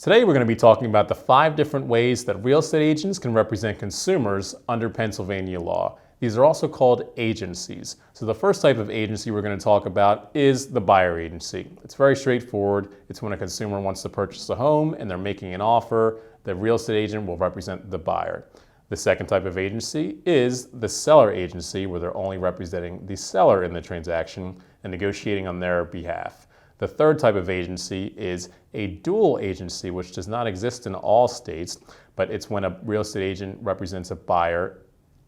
Today we're going to be talking about the 5 different ways that real estate agents can represent consumers under Pennsylvania law. These are also called agencies. So the first type of agency we're going to talk about is the buyer agency. It's very straightforward. It's when a consumer wants to purchase a home and they're making an offer, the real estate agent will represent the buyer. The second type of agency is the seller agency, where they're only representing the seller in the transaction and negotiating on their behalf. The third type of agency is a dual agency, which does not exist in all states, but it's when a real estate agent represents a buyer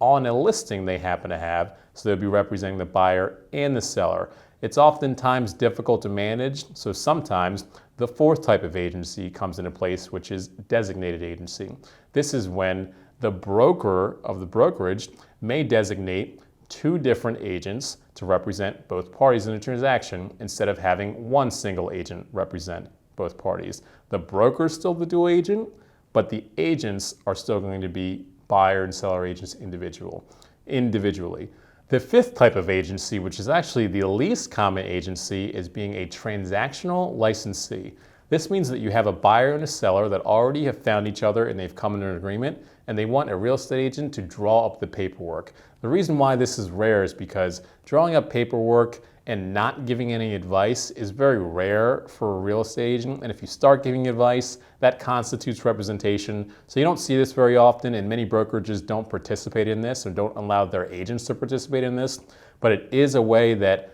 on a listing they happen to have, so they'll be representing the buyer and the seller. It's oftentimes difficult to manage, so sometimes the fourth type of agency comes into place, which is designated agency. This is when the broker of the brokerage may designate 2 different agents to represent both parties in a transaction instead of having one single agent represent both parties. The broker is still the dual agent, but the agents are still going to be buyer and seller agents individually. The fifth type of agency, which is actually the least common agency, is being a transactional licensee. This means that you have a buyer and a seller that already have found each other and they've come into an agreement, and they want a real estate agent to draw up the paperwork. The reason why this is rare is because drawing up paperwork and not giving any advice is very rare for a real estate agent, and if you start giving advice, that constitutes representation. So you don't see this very often, and many brokerages don't participate in this or don't allow their agents to participate in this, but it is a way that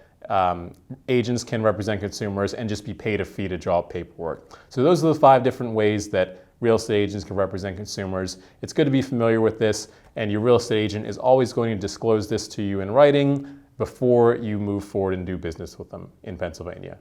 agents can represent consumers and just be paid a fee to draw up paperwork. So those are the 5 different ways that real estate agents can represent consumers. It's good to be familiar with this, and your real estate agent is always going to disclose this to you in writing before you move forward and do business with them in Pennsylvania.